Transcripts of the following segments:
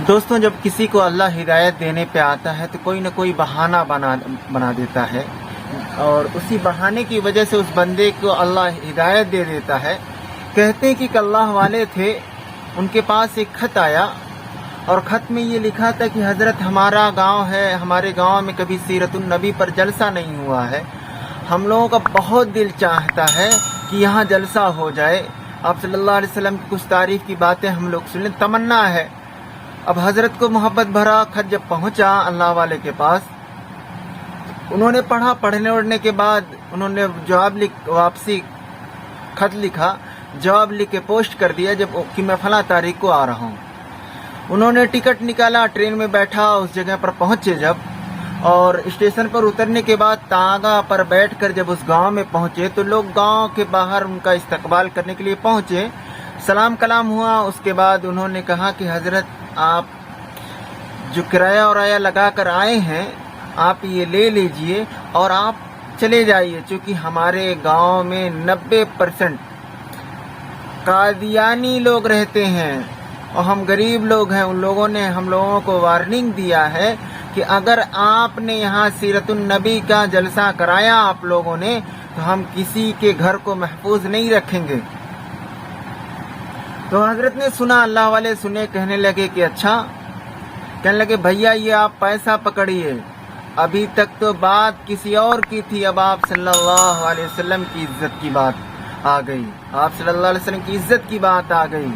دوستوں، جب کسی کو اللہ ہدایت دینے پہ آتا ہے تو کوئی نہ کوئی بہانہ بنا دیتا ہے، اور اسی بہانے کی وجہ سے اس بندے کو اللہ ہدایت دے دیتا ہے۔ کہتے ہیں کہ ایک اللہ والے تھے، ان کے پاس ایک خط آیا، اور خط میں یہ لکھا تھا کہ حضرت ہمارا گاؤں ہے، ہمارے گاؤں میں کبھی سیرت النبی پر جلسہ نہیں ہوا ہے، ہم لوگوں کا بہت دل چاہتا ہے کہ یہاں جلسہ ہو جائے، آپ صلی اللہ علیہ وسلم کی کچھ تعریف کی باتیں ہم لوگ سنیں، تمنا ہے۔ اب حضرت کو محبت بھرا خط جب پہنچا اللہ والے کے پاس، انہوں نے پڑھا، پڑھنے اڑنے کے بعد انہوں نے جواب واپسی خط لکھا، جواب لکھ کے پوسٹ کر دیا جب کہ میں فلاں تاریخ کو آ رہا ہوں۔ انہوں نے ٹکٹ نکالا، ٹرین میں بیٹھا، اس جگہ پر پہنچے جب، اور اسٹیشن پر اترنے کے بعد تانگا پر بیٹھ کر جب اس گاؤں میں پہنچے تو لوگ گاؤں کے باہر ان کا استقبال کرنے کے لیے پہنچے، سلام کلام ہوا۔ اس کے بعد انہوں نے کہا کہ حضرت آپ جو کرایہ ورایہ لگا کر آئے ہیں آپ یہ لے لیجئے اور آپ چلے جائیے، چونکہ ہمارے گاؤں میں 90% قادیانی لوگ رہتے ہیں اور ہم غریب لوگ ہیں، ان لوگوں نے ہم لوگوں کو وارننگ دیا ہے کہ اگر آپ نے یہاں سیرت النبی کا جلسہ کرایا آپ لوگوں نے تو ہم کسی کے گھر کو محفوظ نہیں رکھیں گے۔ تو حضرت نے سنا، اللہ والے سنے، کہنے لگے کہ اچھا، کہنے لگے بھیا یہ آپ پیسہ پکڑیے، ابھی تک تو بات کسی اور کی تھی، اب آپ صلی اللہ علیہ وسلم کی عزت کی بات آ گئی، آپ صلی اللہ علیہ وسلم کی عزت کی بات آ گئی،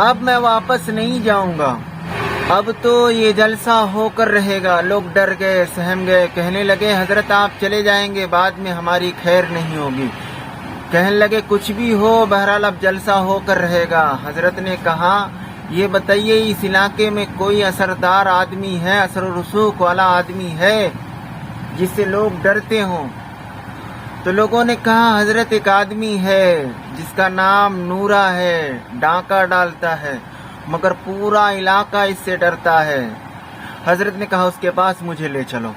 اب میں واپس نہیں جاؤں گا، اب تو یہ جلسہ ہو کر رہے گا۔ لوگ ڈر گئے، سہم گئے، کہنے لگے حضرت آپ چلے جائیں گے بعد میں ہماری خیر نہیں ہوگی، کہنے لگے کچھ بھی ہو بہرحال اب جلسہ ہو کر رہے گا۔ حضرت نے کہا یہ بتائیے اس علاقے میں کوئی اثردار آدمی ہے، اثر و رسوخ والا آدمی ہے جس سے لوگ ڈرتے ہوں؟ تو لوگوں نے کہا حضرت ایک آدمی ہے جس کا نام نورا ہے، ڈاکہ ڈالتا ہے مگر پورا علاقہ اس سے ڈرتا ہے۔ حضرت نے کہا اس کے پاس مجھے لے چلو۔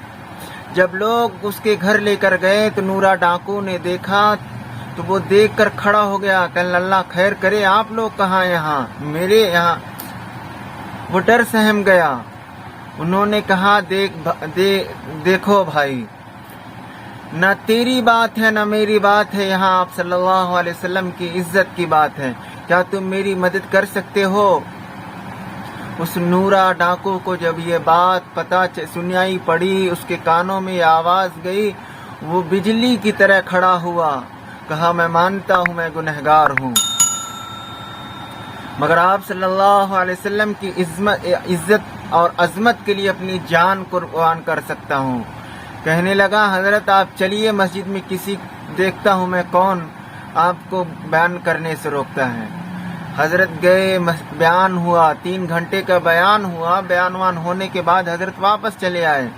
جب لوگ اس کے گھر لے کر گئے تو نورا ڈاکو نے دیکھا تو وہ دیکھ کر کھڑا ہو گیا، کہ اللہ خیر کرے، آپ لوگ کہاں یہاں میرے یہاں؟ وہ ڈر سہم گیا۔ انہوں نے کہا دیکھو بھائی، نہ تیری بات ہے نہ میری بات ہے، یہاں آپ صلی اللہ علیہ وسلم کی عزت کی بات ہے، کیا تم میری مدد کر سکتے ہو؟ اس نورا ڈاکو کو جب یہ بات سنائی پڑی، اس کے کانوں میں آواز گئی، وہ بجلی کی طرح کھڑا ہوا، کہا میں مانتا ہوں میں گنہگار ہوں، مگر آپ صلی اللہ علیہ وسلم کی عزت اور عظمت کے لیے اپنی جان قربان کر سکتا ہوں۔ کہنے لگا حضرت آپ چلیے مسجد میں، کسی دیکھتا ہوں میں کون آپ کو بیان کرنے سے روکتا ہے۔ حضرت گئے، بیان ہوا، 3 گھنٹے کا بیان ہوا، بیان ہونے کے بعد حضرت واپس چلے آئے۔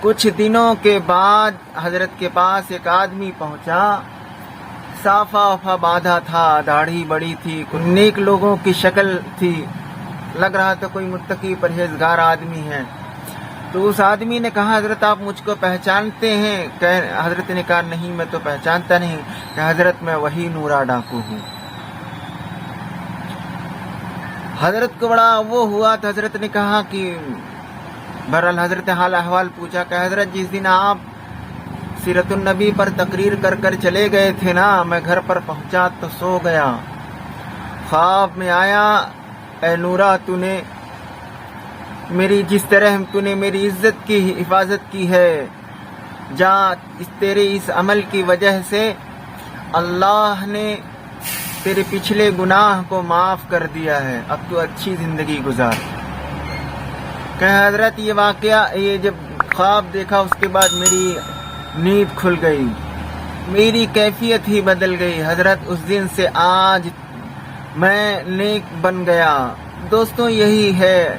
کچھ دنوں کے بعد حضرت کے پاس ایک آدمی پہنچا، صافہ وفا باندھا تھا، داڑھی بڑی تھی، نیک لوگوں کی شکل تھی، لگ رہا تھا کوئی متقی پرہیزگار آدمی ہے۔ تو اس آدمی نے کہا حضرت آپ مجھ کو پہچانتے ہیں؟ حضرت نے کہا نہیں میں تو پہچانتا نہیں، کہ حضرت میں وہی نورا ڈاکو ہوں۔ حضرت کو بڑا وہ ہوا تو حضرت نے کہا کہ بہرحال حضرت حال احوال پوچھا کہ حضرت جس دن آپ سیرت النبی پر تقریر کر چلے گئے تھے نا، میں گھر پر پہنچا تو سو گیا، خواب میں آیا اے نورا تو نے جس طرح تو نے میری عزت کی حفاظت کی ہے، تیرے اس عمل کی وجہ سے اللہ نے تیرے پچھلے گناہ کو معاف کر دیا ہے، اب تو اچھی زندگی گزار۔ کہ حضرت یہ واقعہ، یہ جب خواب دیکھا اس کے بعد میری نیند کھل گئی، میری کیفیت ہی بدل گئی حضرت، اس دن سے آج میں نیک بن گیا۔ دوستوں یہی ہے،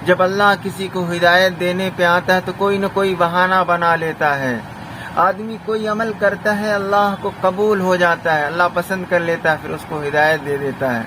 جب اللہ کسی کو ہدایت دینے پہ آتا ہے تو کوئی نہ کوئی بہانہ بنا لیتا ہے۔ آدمی کوئی عمل کرتا ہے، اللہ کو قبول ہو جاتا ہے، اللہ پسند کر لیتا ہے، پھر اس کو ہدایت دے دیتا ہے۔